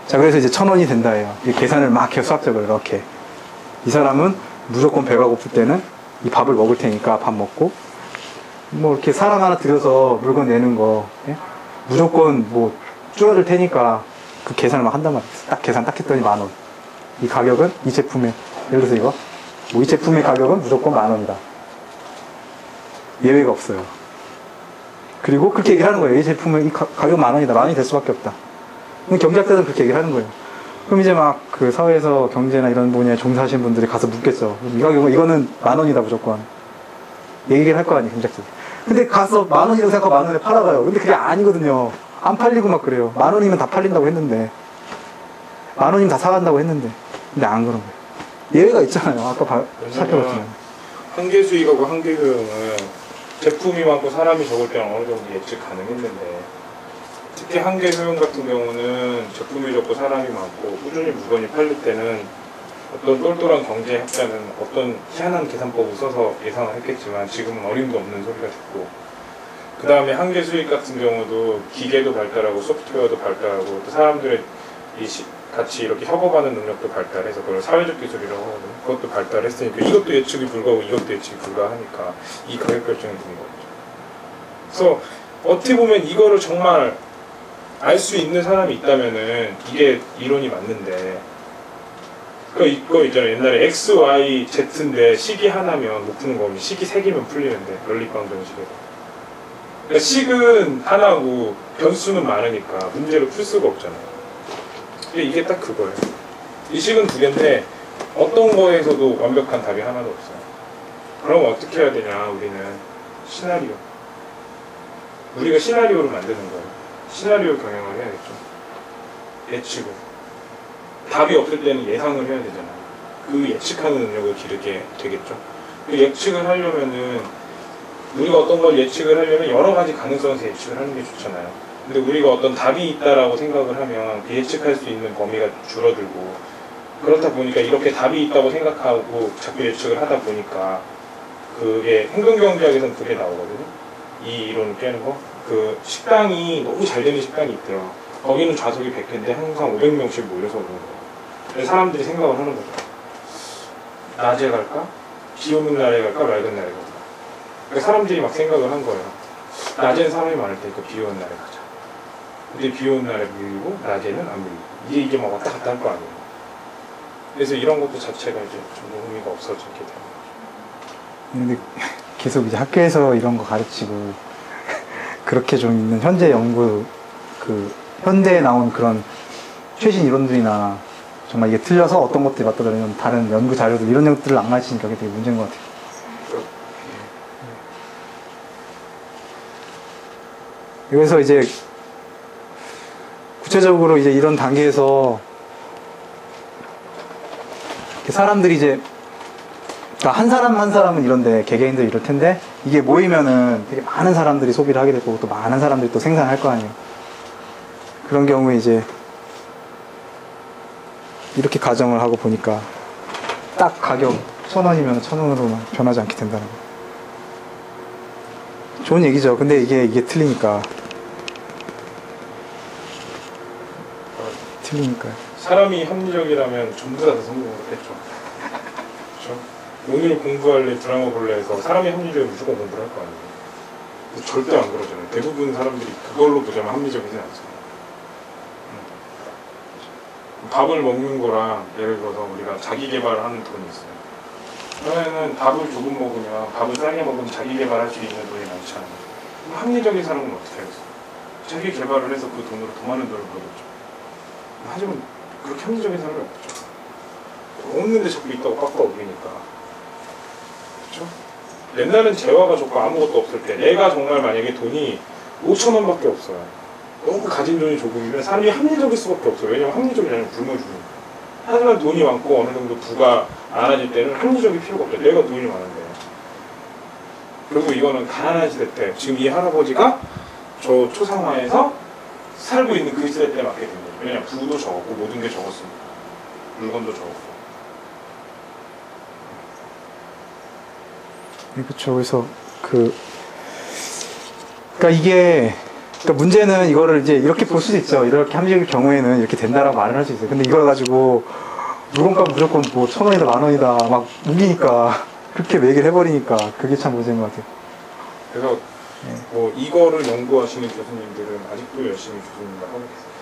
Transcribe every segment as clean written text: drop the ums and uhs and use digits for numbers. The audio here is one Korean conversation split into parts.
자, 그래서 이제 1,000원이 된다예요. 이 계산을 막 해요, 수학적으로 이렇게. 이 사람은 무조건 배가 고플 때는 이 밥을 먹을 테니까 밥 먹고, 뭐 이렇게 사람 하나 들여서 물건 내는 거, 예? 무조건 뭐 줄어들 테니까 그 계산을 막 한단 말이에요. 딱 계산 딱 했더니 10,000원. 이 가격은 이 제품의, 예를 들어서 이거, 뭐 이 제품의 가격은 무조건 10,000원이다. 예외가 없어요. 그리고 그렇게 얘기를 하는 거예요. 이 제품은 이 가격 10,000원이다. 10,000원이 될 수밖에 없다. 경제학자들은 그렇게 얘기를 하는 거예요. 그럼 이제 막 그 사회에서 경제나 이런 분야에 종사하시는 분들이 가서 묻겠죠. 이 가격은, 이거는 10,000원이다 무조건. 얘기를 할 거 아니에요, 경제학자들. 근데 가서 10,000원이라고 생각하고 10,000원에 팔아가요. 근데 그게 아니거든요. 안 팔리고 막 그래요. 10,000원이면 다 팔린다고 했는데, 10,000원이면 다 사간다고 했는데, 근데 안 그런 거예요. 예외가 있잖아요. 아까 살펴봤잖아요. 한계 수익하고 한계 효용은 제품이 많고 사람이 적을 때는 어느 정도 예측 가능했는데, 특히 한계 효용 같은 경우는 제품이 적고 사람이 많고 꾸준히 물건이 팔릴 때는 어떤 똘똘한 경제학자는 어떤 희한한 계산법을 써서 예상을 했겠지만 지금은 어림도 없는 소리가 듣고, 그 다음에 한계 수익 같은 경우도 기계도 발달하고 소프트웨어도 발달하고 또 사람들의 같이 이렇게 협업하는 능력도 발달해서 그걸 사회적 기술이라고 하거든요. 그것도 발달했으니까 이것도 예측이 불가하고 이것도 예측이 불가하니까 이 가격 결정이 되는 거죠. 그래서 어떻게 보면 이거를 정말 알 수 있는 사람이 있다면은 이게 이론이 맞는데, 이거 있잖아요. 옛날에 X, Y, Z인데 식이 하나면 못 푸는 거면 식이 3개면 풀리는데, 연립방 정식에서. 그러니까 식은 하나고 변수는 많으니까 문제를 풀 수가 없잖아요. 근데 이게 딱 그거예요. 이 식은 2개인데 어떤 거에서도 완벽한 답이 하나도 없어요. 그럼 어떻게 해야 되냐, 우리는 시나리오. 우리가 시나리오를 만드는 거예요. 시나리오 경영을 해야겠죠. 예측을. 답이 없을 때는 예상을 해야 되잖아요. 그 예측하는 능력을 기르게 되겠죠. 그 예측을 하려면은, 우리가 어떤 걸 예측을 하려면 여러 가지 가능성에서 예측을 하는 게 좋잖아요. 근데 우리가 어떤 답이 있다라고 생각을 하면 그 예측할 수 있는 범위가 줄어들고, 그렇다 보니까 이렇게 답이 있다고 생각하고 자꾸 예측을 하다 보니까 그게 행동경제학에서는 그게 나오거든요. 이 이론을 깨는 거. 그 식당이 너무 잘 되는 식당이 있대요. 거기는 좌석이 100회인데 항상 500명씩 몰려서 오는 거예요. 그래서 사람들이 생각을 하는 거죠. 낮에 갈까? 비 오는 날에 갈까? 맑은 날에 갈까? 그러니까 사람들이 막 생각을 한 거예요. 낮에는 사람이 많을 테니까 비 오는 날에 가자. 근데 비 오는 날에 밀리고 낮에는 안 밀리고 이게 막 왔다 갔다 할 거 아니에요. 그래서 이런 것도 자체가 이제 좀 의미가 없어지게 되는 거죠. 근데 계속 이제 학교에서 이런 거 가르치고 그렇게 좀 있는 현재 연구, 그 현대에 나온 그런 최신 이론들이나 정말 이게 틀려서 어떤 것들이 맞다 그러면 다른 연구 자료들 이런 것들을 안 가르치니까 그게 되게 문제인 것 같아요. 그래서 이제 구체적으로 이제 이런 단계에서 사람들이 이제, 그러니까 한 사람 한 사람은 이런데 개개인들이 이럴 텐데 이게 모이면은 되게 많은 사람들이 소비를 하게 될 거고 또 많은 사람들이 또 생산할 거 아니에요. 그런 경우에 이제 이렇게 가정을 하고 보니까 딱 가격 1,000원이면 1,000원으로만 변하지 않게 된다는 거. 좋은 얘기죠. 근데 이게 틀리니까. 틀리니까요. 사람이 합리적이라면 전부 다 성공을 했죠. 그렇죠? 오늘 공부할래, 드라마 볼래 해서 사람이 합리적이면 무조건 공부를 할 거 아니에요. 절대 안 그러잖아요. 대부분 사람들이 그걸로 보자면 합리적이진 않잖아요. 밥을 먹는 거랑 예를 들어서 우리가 자기 개발을 하는 돈이 있어요. 그러면은 밥을 조금 먹으면, 밥을 싸게 먹으면 자기 개발할 수 있는 돈이 많잖아요. 합리적인 사람은 어떻게 하겠어요? 자기 개발을 해서 그 돈으로 더 많은 돈을 벌겠죠. 하지만 그렇게 합리적인 사람이 없죠. 없는데 자꾸 있다고 깎아 올리니까. 그렇죠? 옛날엔 재화가 좋고 아무것도 없을 때 내가 정말 만약에 돈이 5,000원밖에 없어요. 너무 가진 돈이 조금이면 사람이 합리적일 수밖에 없어요. 왜냐면 합리적이 아니라 굶어주니까. 하지만 돈이 많고 어느 정도 부가 많아질 때는 합리적일 필요가 없죠. 내가 돈이 많은데. 그리고 이거는 가난한 시대 때, 지금 이 할아버지가 저 초상화에서 살고 있는 그 시대 때 맞게 된 거예요. 왜냐면 부도 적었고 모든 게 적었습니다. 물건도 적었고. 네, 그렇죠. 그래서 그러니까 이게 그러니까 문제는 이거를 이제 이렇게 볼 수도 있죠. 이렇게 합리적일 경우에는 이렇게 된다라고 말을 할 수 있어요. 근데 이걸 가지고 물건값 무조건 뭐 1,000원이다, 10,000원이다 막 우기니까 그렇게 매기를 해버리니까 그게 참 문제인 것 같아요. 그래서 뭐 이거를 연구하시는 교수님들은 아직도 열심히 교수님을 하고 계세요.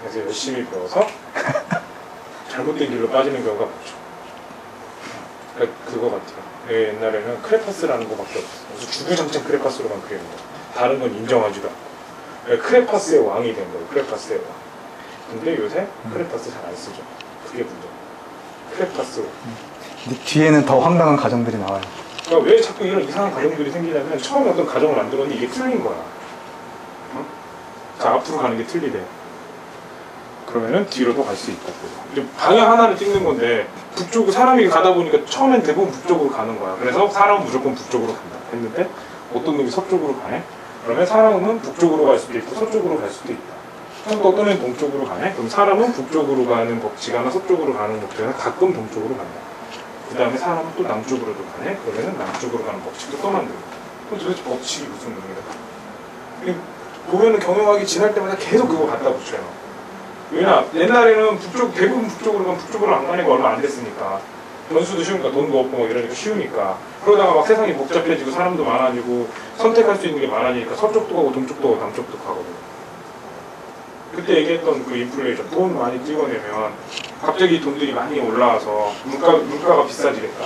그래서 열심히 배워서 잘못된 길로 빠지는 경우가 많죠. 그러니까 그거 같아요. 옛날에는 크레파스라는 거밖에 없었어요. 그래서 주구장창 크레파스로만 그리는 거예요. 다른 건 인정하지도 않고. 그러니까 크레파스의 왕이 된 거예요. 크레파스의 왕. 근데 요새 크레파스 잘 안 쓰죠. 그게 문제예요. 크레파스로. 근데 뒤에는 더 황당한 가정들이 나와요. 그러니까 왜 자꾸 이런 이상한 가정들이 생기냐면 처음에 어떤 가정을 만들었는데 이게 틀린 거야. 어? 자, 앞으로 가는 게 틀리대. 그러면은 뒤로도 갈 수 있다. 이제 방향 하나를 찍는 건데 북쪽으로 사람이 가다 보니까 처음엔 대부분 북쪽으로 가는 거야. 그래서 사람은 무조건 북쪽으로 간다. 했는데 어떤 놈이 서쪽으로 가네? 그러면 사람은 북쪽으로 갈 수도 있고 서쪽으로 갈 수도 있다. 또 어떤 애는 동쪽으로 가네? 그럼 사람은 북쪽으로 가는 법칙 하나 서쪽으로 가는 법칙은 가끔 동쪽으로 간다. 그 다음에 사람은 또 남쪽으로도 가네? 그러면 남쪽으로 가는 법칙도 또 만들고. 그럼 도대체 법칙이 무슨 의미가? 보면은 경영학이 지날 때마다 계속 그거 갖다 붙여요. 왜냐? 옛날에는 대부분 북쪽으로 가면 북쪽으로 안 가는 거 얼마 안 됐으니까. 변수도 쉬우니까 돈도 없고 막 이러니까 쉬우니까. 그러다가 막 세상이 복잡해지고 사람도 많아지고 선택할 수 있는 게 많아지니까 서쪽도 가고 동쪽도 가고 남쪽도 가거든요. 그때 얘기했던 그 인플레이션, 돈 많이 찍어내면 갑자기 돈들이 많이 올라와서 물가가 비싸지겠다.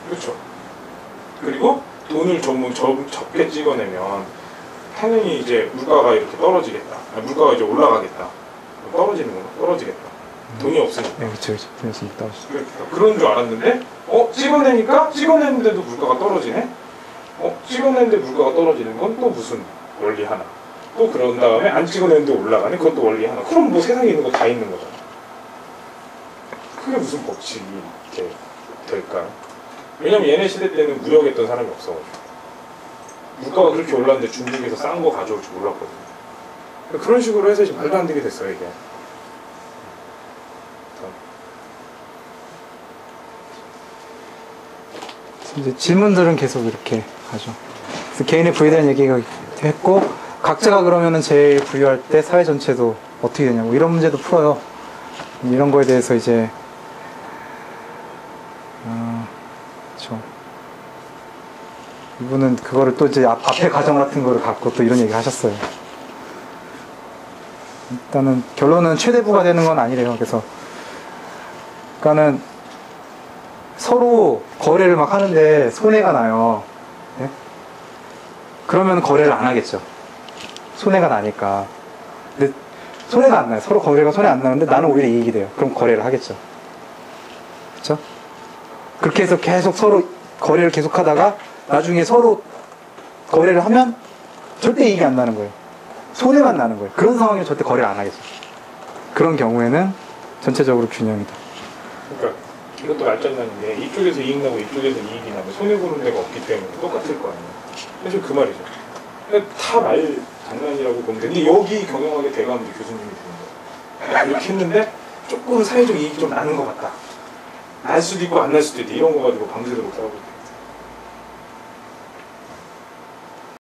그렇죠. 그리고 돈을 적게 찍어내면 당연히 이제 물가가 이렇게 떨어지겠다. 물가가 이제 올라가겠다. 떨어지는구나. 떨어지겠다. 돈이 없으니까. 네, 그렇죠. 돈이 없으니까 떨어지죠. 그런 줄 알았는데, 찍어내는데도 물가가 떨어지네? 찍어내는데 물가가 떨어지는 건 또 무슨 원리 하나. 또 그런 다음에 안 찍어내는데 올라가네? 그것도 원리 하나. 그럼 뭐 세상에 있는 거 다 있는 거잖아. 그게 무슨 법칙이 이렇게 될까요? 왜냐면 얘네 시대 때는 무역했던 사람이 없어가지고. 물가가 그렇게 올랐는데 중국에서 싼 거 가져올 줄 몰랐거든요. 그런 식으로 해서 이제 말도 안 되게 됐어요, 이게. 이제 질문들은 계속 이렇게 가죠. 그래서 개인의 부에 대한 얘기가 했고, 각자가 그러면은 제일 부유할 때 사회 전체도 어떻게 되냐고 이런 문제도 풀어요. 이런 거에 대해서 이제 그렇죠. 이분은 그거를 또 이제 앞에 가정 같은 거를 갖고 또 이런 얘기 하셨어요. 일단은 결론은 최대부가 되는 건 아니래요. 그래서 그러니까는 서로 거래를 막 하는데 손해가 나요. 네? 그러면 거래를 안 하겠죠. 손해가 나니까. 근데 손해가 안 나요. 서로 거래가 손해 안 나는데 나는 오히려 이익이 돼요. 그럼 거래를 하겠죠. 그렇죠? 그렇게 해서 계속 서로 거래를 계속 하다가 나중에 서로 거래를 하면 절대 이익이 안 나는 거예요. 손해만 나는 거예요. 그런 상황에 절대 거래를 안 하겠죠. 그런 경우에는 전체적으로 균형이다. 그러니까 이것도 말장난인 게 이쪽에서 이익 나고 이쪽에서 이익이 나면 손해보는 데가 없기 때문에 똑같을 거 아니에요. 사실 그 말이죠. 다 말 장난이라고 보면 되는데 여기 경영학의 대가는 교수님이 되는 거예요. 이렇게 했는데 조금 사회적 이익이 좀 나는 것 같다. 날 수도 있고 안 날 수도 있다. 이런 거 가지고 밤새도록 싸우고